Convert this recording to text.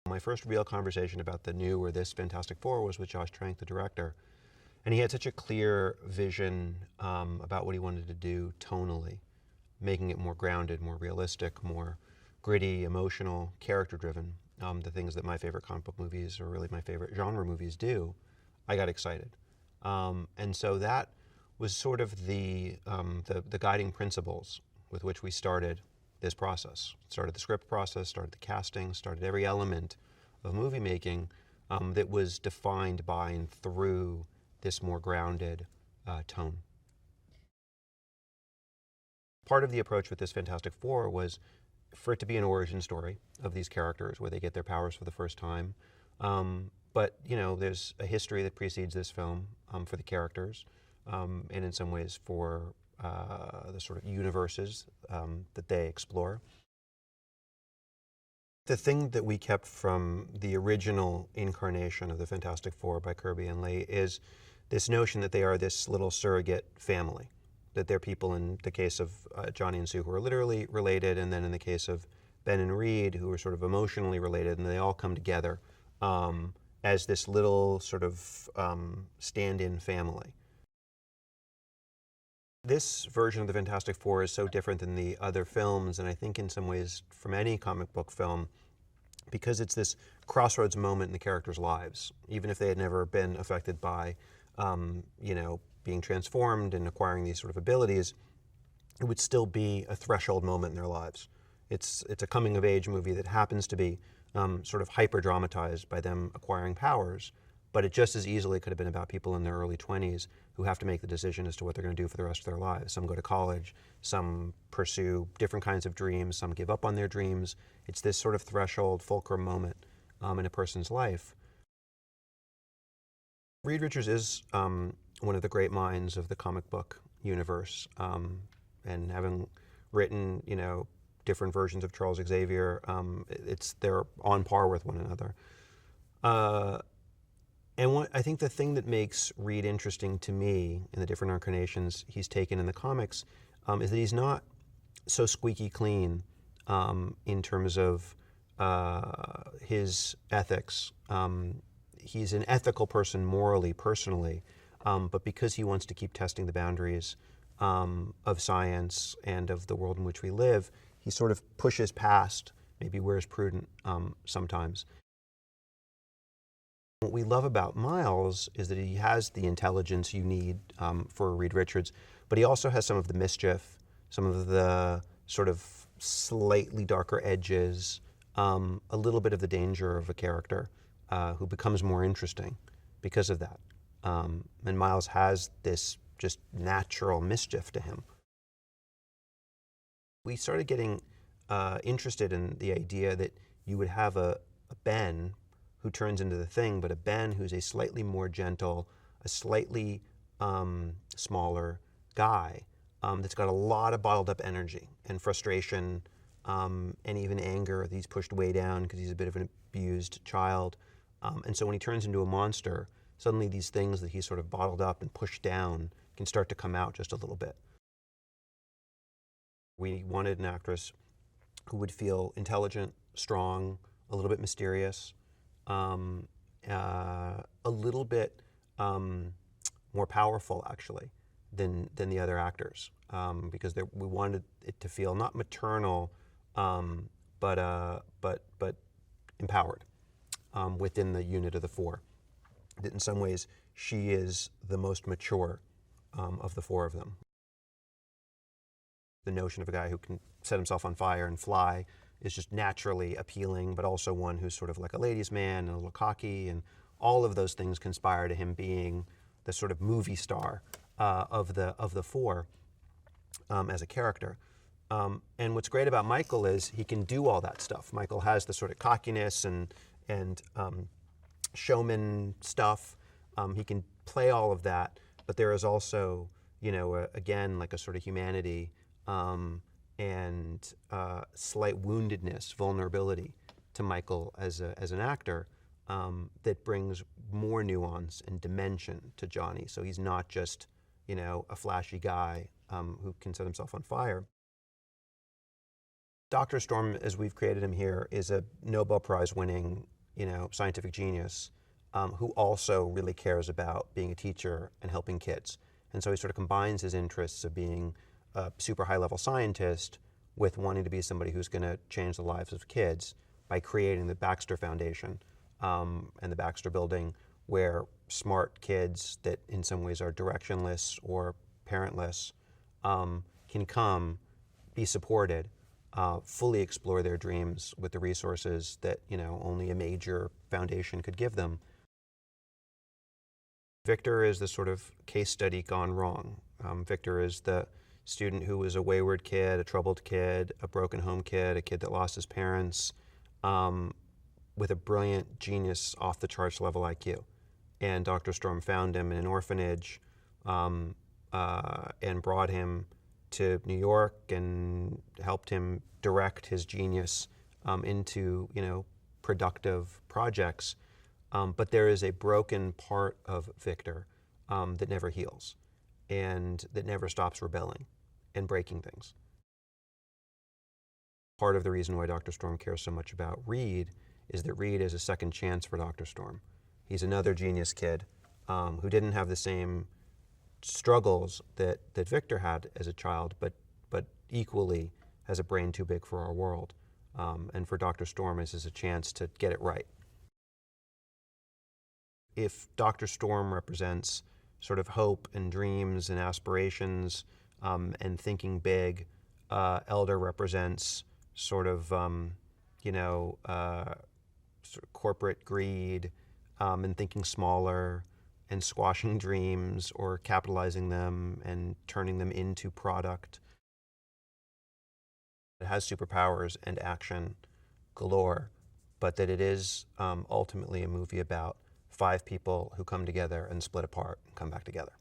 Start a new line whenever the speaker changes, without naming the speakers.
My first real conversation about the new or this Fantastic Four was with Josh Trank, the director. And he had such a clear vision about what he wanted to do tonally, making it more grounded, more realistic, more gritty, emotional, character-driven, the things that my favorite comic book movies, or really my favorite genre movies, do. I got excited. And so that was sort of the guiding principles with which we started this process. Started the script process, started the casting, started every element of movie making that was defined by and through this more grounded tone. Part of the approach with this Fantastic Four was for it to be an origin story of these characters where they get their powers for the first time. But, you know, there's a history that precedes this film for the characters, and in some ways for the sort of universes that they explore. The thing that we kept from the original incarnation of the Fantastic Four by Kirby and Lee is this notion that they are this little surrogate family, that they're people in the case of Johnny and Sue who are literally related, and then in the case of Ben and Reed who are sort of emotionally related, and they all come together as this little sort of stand-in family. This version of the Fantastic Four is so different than the other films, and I think in some ways from any comic book film, because it's this crossroads moment in the characters' lives. Even if they had never been affected by, you know, being transformed and acquiring these sort of abilities, it would still be a threshold moment in their lives. It's a coming-of-age movie that happens to be sort of hyper-dramatized by them acquiring powers, but it just as easily could have been about people in their early 20s who have to make the decision as to what they're going to do for the rest of their lives. Some go to college, some pursue different kinds of dreams, some give up on their dreams. It's this sort of threshold, fulcrum moment in a person's life. Reed Richards is one of the great minds of the comic book universe, and having written, you know, different versions of Charles Xavier, they're on par with one another. And I think the thing that makes Reed interesting to me in the different incarnations he's taken in the comics is that he's not so squeaky clean in terms of his ethics. He's an ethical person morally, personally, but because he wants to keep testing the boundaries of science and of the world in which we live, he sort of pushes past maybe where is prudent sometimes. What we love about Miles is that he has the intelligence you need for Reed Richards, but he also has some of the mischief, some of the sort of slightly darker edges, a little bit of the danger of a character who becomes more interesting because of that. And Miles has this just natural mischief to him. We started getting interested in the idea that you would have a Ben who turns into the Thing, but a Ben who's a slightly more gentle, a slightly smaller guy that's got a lot of bottled up energy and frustration and even anger that he's pushed way down because he's a bit of an abused child. And so when he turns into a monster, suddenly these things that he's sort of bottled up and pushed down can start to come out just a little bit. We wanted an actress who would feel intelligent, strong, a little bit mysterious, a little bit more powerful, actually, than the other actors, because we wanted it to feel not maternal, but empowered within the unit of the four. That in some ways she is the most mature of the four of them. The notion of a guy who can set himself on fire and fly is just naturally appealing, but also one who's sort of like a ladies' man and a little cocky, and all of those things conspire to him being the sort of movie star of the four as a character. And what's great about Michael is he can do all that stuff. Michael has the sort of cockiness and showman stuff. He can play all of that, but there is also, you know, again, like a sort of humanity and slight woundedness, vulnerability to Michael as an actor that brings more nuance and dimension to Johnny. So he's not just, you know, a flashy guy who can set himself on fire. Dr. Storm, as we've created him here, is a Nobel Prize winning scientific genius, who also really cares about being a teacher and helping kids. And so he sort of combines his interests of being a super high-level scientist with wanting to be somebody who's going to change the lives of kids by creating the Baxter Foundation and the Baxter Building, where smart kids that in some ways are directionless or parentless can come, be supported, fully explore their dreams with the resources that only a major foundation could give them. Victor is the sort of case study gone wrong. Victor is the student who was a wayward kid, a troubled kid, a broken home kid, a kid that lost his parents, with a brilliant, genius, off-the-charts level IQ. And Dr. Storm found him in an orphanage and brought him to New York and helped him direct his genius into productive projects. But there is a broken part of Victor that never heals and that never stops rebelling and breaking things. Part of the reason why Dr. Storm cares so much about Reed is that Reed is a second chance for Dr. Storm. He's another genius kid who didn't have the same struggles that Victor had as a child, but equally has a brain too big for our world. And for Dr. Storm, this is a chance to get it right. If Dr. Storm represents sort of hope and dreams and aspirations and thinking big, Elder represents sort of, sort of corporate greed and thinking smaller and squashing dreams or capitalizing them and turning them into product. It has superpowers and action galore, but that it is ultimately a movie about 5 people who come together and split apart and come back together.